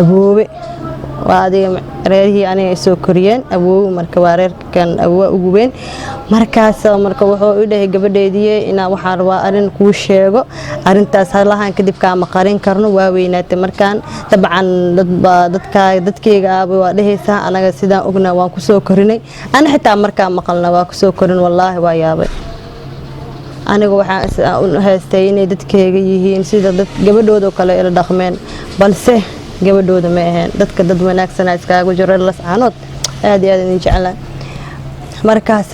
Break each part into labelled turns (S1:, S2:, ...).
S1: awoowe waa adiga reerihii aniga soo koriyeen awoowe marka waa reerkan awoowe ugu weyn markaas marka wuxuu u dhahay gabadheedii inaa waxaan rabaa arin kuu sheego arintaas halahan kadib ka ma qarin karno waa weynaatay markaan dabcan dadkayga waa dhahaysaa anaga sidaan ogna waan ku soo korinay ana xitaa markaa maqalna waa ku soo korin wallaahi waa yaabay aniga waxaan haystay inay dadkayga yihiin sida dad gabadhooda kale ila dhaqmeen balse gabadhooda ma ahayn dadka dad wanaagsan iskaaga jiro lascaanood aad iyo aad idin jeclaan markaas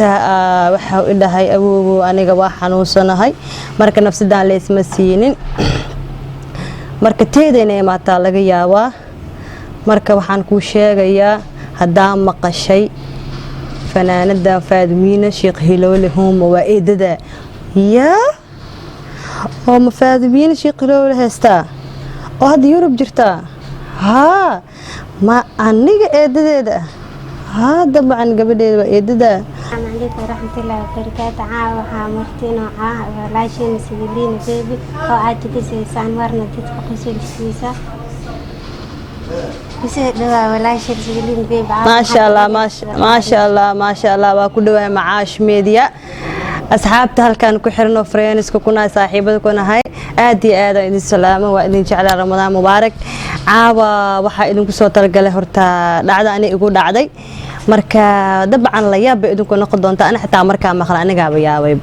S1: waxa uu dhahay awoow aniga waa xanuunsanahay marka nafsadaan leesma siinin marka teedayna imaataa laga yaabaa marka waxaan ku sheegayaa hadaa maqashay fanaanada Faadimiina Sheekh Hiloole Humo waa eedada yaa oo Faadimiina Sheekh Hiloole heesta oo hadda Yurub jirta ها ما أنيق إيدده هذا بعن قبل إيدده.
S2: السلام عليكم ورحمة الله وبركاته. عاوها مرتين ولا شيء مسجلين بيبي أو عادي كذا سانورنا تتفقس السيسة بس ولا شيء مسجلين بيبي.
S1: ما شاء الله ما شاء الله ما شاء الله وكله معاش ميديا أصحابته هل كانوا كحرنا فرينس كنا صاحبة كنا هاي آدي إذن السلامة وإذن جعل رمضان مبارك عاوا waxa idinku soo talagalay horta dhacda ani igu dhacday marka dabcan la yaab idinku noqon doonta ana xitaa marka maqal aniga yaabay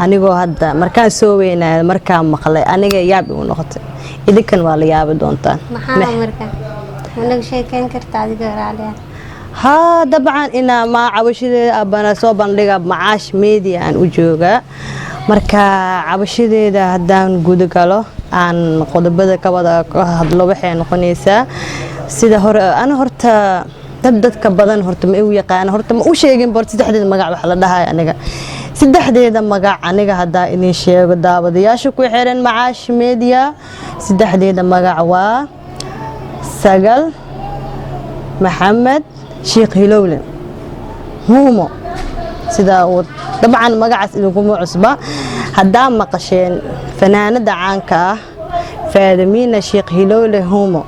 S1: anigoo hadda marka soo weynaa marka maqlay aniga yaab igu noqotay idinkan waa la yaab doontaan
S2: maxaa marka wanaag sheekeen kartaa adiga raaliya
S1: ها طبعا إن ما عبشيده أبنا صوبان لقى معاش ميديا عن وجوجا مركا عبشيده ده هدان جود قالوا عن قدبة كبدا هدلو بحين خنيسة سيده أنا هرت تبدت كبدان هرت مقوي قان هرت ما وشيء جنب برت سدحد المجا بحلا ده هاي أنا سدحد هذا مجا أنا هدا إني شيء قدا بدي أشوف حيرن معاش ميديا سدحد هذا مجا وا سجل محمد شيخ هلولة هومو سدا طبعا مقعس إنكم عصبة هدام مقشين فنانة دعانك فادمين شيخ هلولة هومو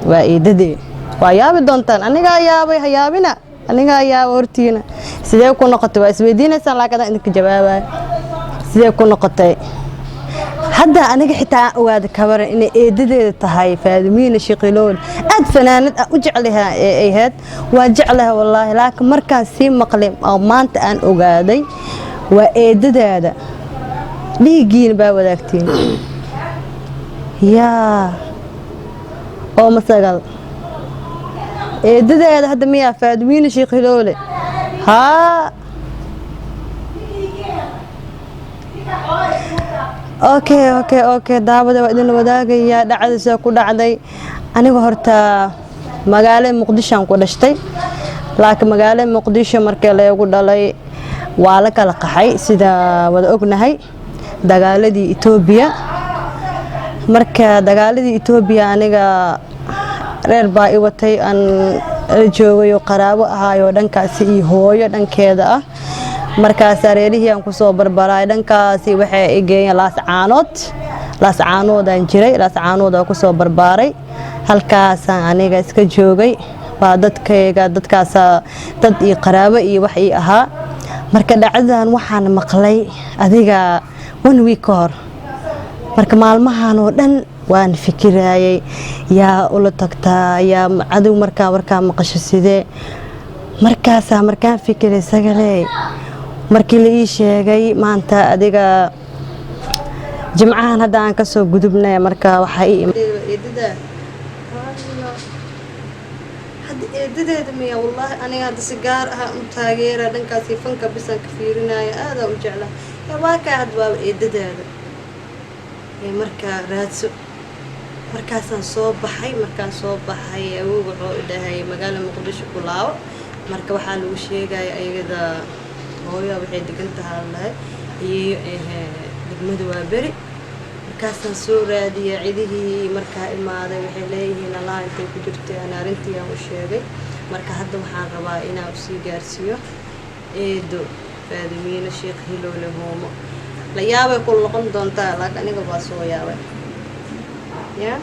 S1: وإيددي ويابي دونتان أنا يابي هيابينا أنا يابي ورتينا سدا يكون نقطة واسبيدينا سلا كذا إنك جوابا سدا يكون نقطة هذا أنا حتى أواد كبر إن إيدي تهاي فادمين شقيلون أد فنانة أجعلها إيهات وأجعلها والله لكن مركز سيم مقلم أو ما أنت أن أوادي وإيدي هذا ليجين باودكتين يا أو مثلا إيدي هذا مية فادمين شقيلون ها اوكي daawada waa idin wadaagaya dhacdada ku dhacday aniga horta magaalada Muqdisho ku dhashtay laakiin magaalada Muqdisho markii la ugu dhalay waa la kala qaxay sida wada ognahay dagaaladii Itoobiya marka dagaaladii Itoobiya aniga reer baa i watay aan joogayo qaraabo ahaayo dhankaas iyo hooyo dhankeeda ah markaas reerihii aan ku soo barbaray dhankaasi waxay igeen laas caanood aan jiray laas caanood ku soo barbaaray halkaas aniga iska joogay baa dadkaas dad iyo qaraabo iyo wax ii ahaa marka dhacdadan waxaan maqlay adiga 1 week hor marka maalmahan oo dhan waan fikirayay yaa ula tagtaa yaa cadow markaa maqasho sidee markaas markaan fikiray sagalee markii la ii sheegay maanta adiga jimcahan hadda aan ka soo gudubnay marka waxa ii eedada hadda eedadeeda miya wallahi aniga hadda si gaar ah u taageera dhankaas fanka bisan ka fiirinaya aad u jeclaa waa ka had waa eedadeeda marka raadso markaasaan soo baxay awoow wuxuu dhahay magaalada Muqdisho ku laaw marka waxaa lagu sheegay ayada hooyo waxay degan tahay iyo degmada waa bari markaasaan soo raadiyay cidihii markaa imaaday waxay leeyihiin Allah intay ku jirtay ana arintii aan u sheegay marka hadda waxaan rabaa inaan u sii gaarsiiyo eedo Faadimiina Sheekh Hiloole Humo la yaabay ku noqon doontaa laakiin aniga waa soo yaabay ya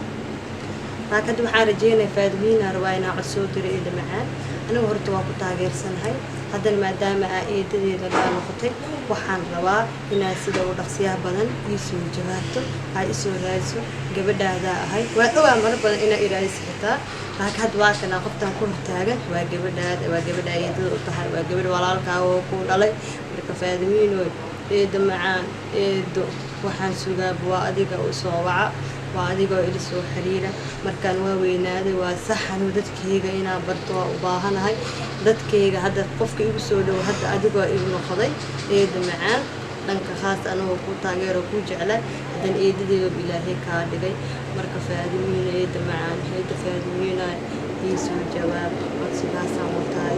S1: laakiin waxaan rajeynayaa faadimiina rabaa inaan cod soo diro eeda macaan anigu horta waa ku taageersanahay haddana maadaama aa eedadeeda gaa noqotay waxaan rabaa inaad sida u dhaqsiyaha badan ii soo jawaabto aad isoo raadiso gabadhaadaa ahay waa dhowaa mara badan inaa iraadis xitaa laakiin hadda waa kanaa qoftaan ku hortaagan waa gabadhaada waa gabadha eedada u tahay waa gabadh walaalkaa oo ku dhalay marka faadimiinoy eeda macaan eedo waxaan sugaaba waa adiga u soo waca waa adigoo ila soo xiriira markaan waa weynaaday waa saxanu dadkayga inaan barto waa u baahanahay dadkayga hadda qofka igu soo dhow hadda adigoo igu noqday eeda macaan dhanka khaas anagoo ku taageero ku jecla hadan eedadeeda ilaahay kaa dhigay marka faadimiina eeda macaan eeda faadimiina ii soo jawaab codsigaasaan wataa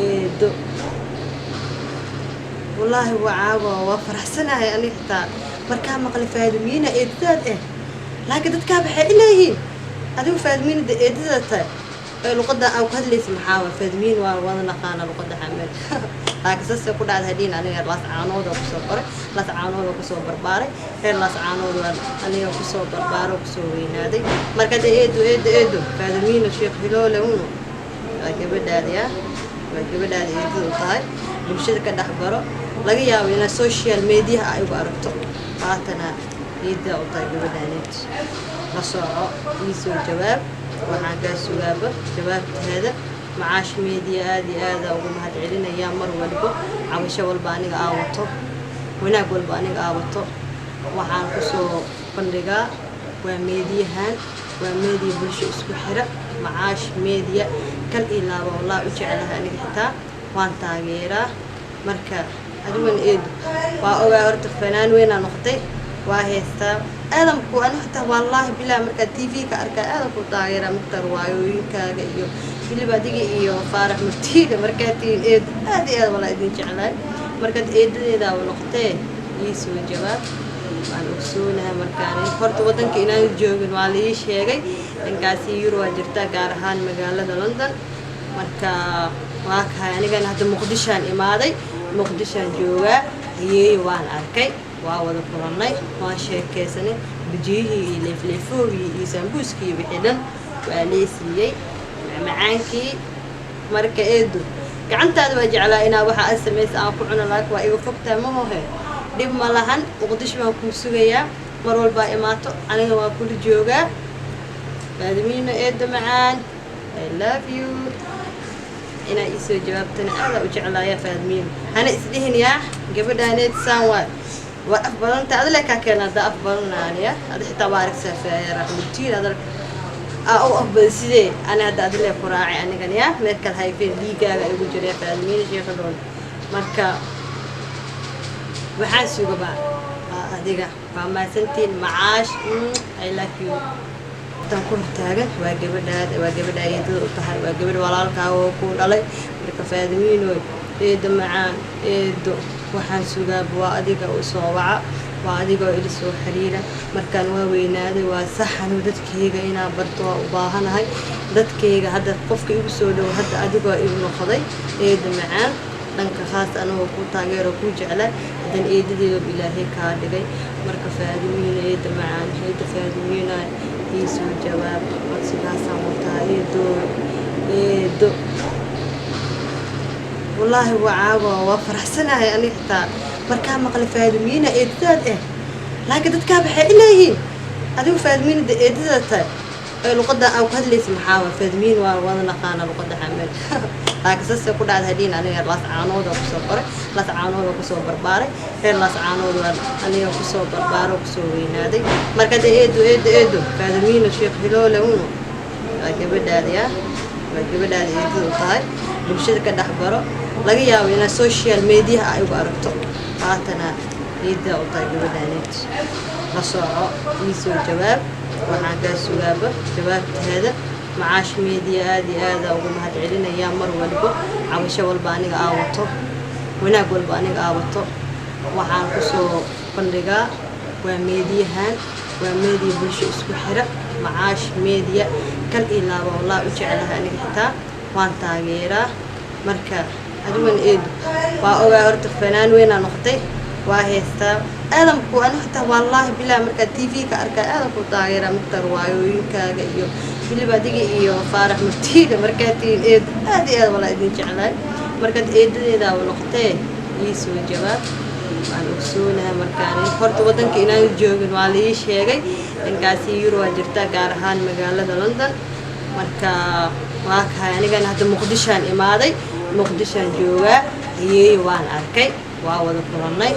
S1: eedo wallaahi waa faraxsanahay aniga xitaa markaa maqli faadimiina eedadaad laakiin dadkaa waxay ileeyihiin adigu faadimiinada eedadaad tahay ee luqadda aan ku hadlaysa maxaa waa faadimiin waa wada naqaana luqadda xameel laakiin saasay ku dhacday hadhiin aniga laas caanooda kusoo qoray laas caanooda kusoo barbaaray reer laas caanooda aniga kusoo barbaaro kusoo weynaaday marka de eedo faadimiina sheekh hiloole uno waa gabadhaada waa gabadhaada eedada u tahay bulshada ka dhex baro laga yaabo inaad social mediaha ay ugu aragto haatana eedaa u tahay gabadhaaneed la sooco ii soo jawaab waxaan kaa sugaaba jawaabteeda macaash media aad iyo aada ugu mahad celinayaa mar walba cabasho walba aniga aa wato wanaag walba aniga aa wato waxaan kusoo bandhigaa waa meediyahan waa meediya bulsho isku xira macaash media kal ilaaba wallah u jecelahay aniga xitaa waan taageeraa marka adigan eedo waa ogaa horta fanaan weynaa noqotay waa heestaa aadamku ani xitaa wallaahi bilaa markaa tv ka arkaa aadamku taageeraa marka riwaayooyinkaaga iyo bilib adiga iyo faarax murtiida markaa tihiin eedo aad iyo aad walaa idin jeclahay markaad eedadeedaa noqotee ii soo jawaab waan ogsoonahay markaan horta waddanka inaan joogin waa la ii sheegay dhankaasi yuro waa jirtaa gaar ahaan magaalada London marka waa kahay anigana hadda muqdishaan imaaday muqdishaan joogaa ayay waan arkay waa wada kulannay waan sheekaysanay bijihii iyo leefleefoogii iyo sambuuskii iyo wixii dhan waa leesiiyey macmacaankii marka eedo gacantaada waa jeclaa inaa waxa aad samaysa aan ku cuno laakiin waa iga fogtaa ma hohe dhib ma lahan muqdisho baan kuu sugayaa mar walbaa imaato aniga waa kula joogaa faadimiina eedo macaan I love you inaa ii soo jawaabtana aada u jeclaaya faadimiina hana isdhihin yaa gabadhaaneed saan waa af badanta adale kaa keena hadda af badanaaniya ada xitaa waa aragsaa faayara murtiin adal u afbada sidee ana hadda adale ku raacay anigan yaa meel kale hayfeen dhiigaaga igu jiray faadimiina sheekha dhoon marka waxaan sugabaa adiga waa mahadsantiin macaash I love you tan ku hortaagan waa gabadhaada waa gabadha eedada u tahay waa gabadh walaalkaa oo ku dhalay marka faadimiinoy eeda macaan eedo waxaan sugaaba waa adiga u soo waca waa adigoo ila soo xiriira markaan waa weynaaday waa saxanu dadkayga inaan barto waa u baahanahay dadkayga hadda qofka igu soo dhow hadda adigoo igu noqday eeda macaan dhanka khaas anagoo ku taageero ku jecla hadan eedadeeda ilaahay kaa dhigay marka faadimiina eeda macaan eeda faadimiina ii soo jawaab codsigaasaan wataa eedo wallaahi waa faraxsanahay aniga xitaa markaa maqli faadimiina eedadaad laakiin dadkaa waxay ileeyihiin adigu faadimiinada eedadaad tahay ee luqadda aan ku hadlaysa maxaa waa faadimiin waa wada naqaana luqadda xameel laakiin saasay ku dhacday hadhiin aniga laas caanooda kusoo qoray laas caanooda kusoo barbaaray reer laas caanooda aniga kusoo barbaaro kusoo weynaaday marka de eedo faadimiina sheekh hiloole uno waa gabadhaada waa gabadhaada eedada u tahay bulshada ka dhex baro laga yaabo inaad social mediaha ay ugu aragto haatana eedaa u tahay gabadhaaneed la sooco ii soo jawaab waxaan kaa sugaaba jawaabteeda macaash media aad iyo aada ugu mahad celinayaa mar walba cabasho walba aniga aa wato wanaag walba aniga aa wato waxaan kusoo bandhigaa waa meediyahan waa meediya bulsho isku xira macaash media kal ilaaba wallah u jecelahay aniga xitaa waan taageeraa marka adigan eedo waa ogaa horta fanaan weynaa noqotay waa heystaa aadamku aan xitaa wallaahi bilaa markaa TV ka arkay aadamku taageera muqtar waayooyinkaaga iyo weliba adiga iyo faarax murtiida markaa tiin eed aad iyo aad wala idin jeclaay markaad eedadeeda noqotee ii soo jawaab waan ogsoonahay markaan horta wadanka inaan joogin waa la ii sheegay dhankaasi Euro waa jirta gaar ahaan magaalada London marka waa kahay anigana hadda Muqdishaan imaaday Muqdishaan joogaa ayay waan arkay waa wada kulannay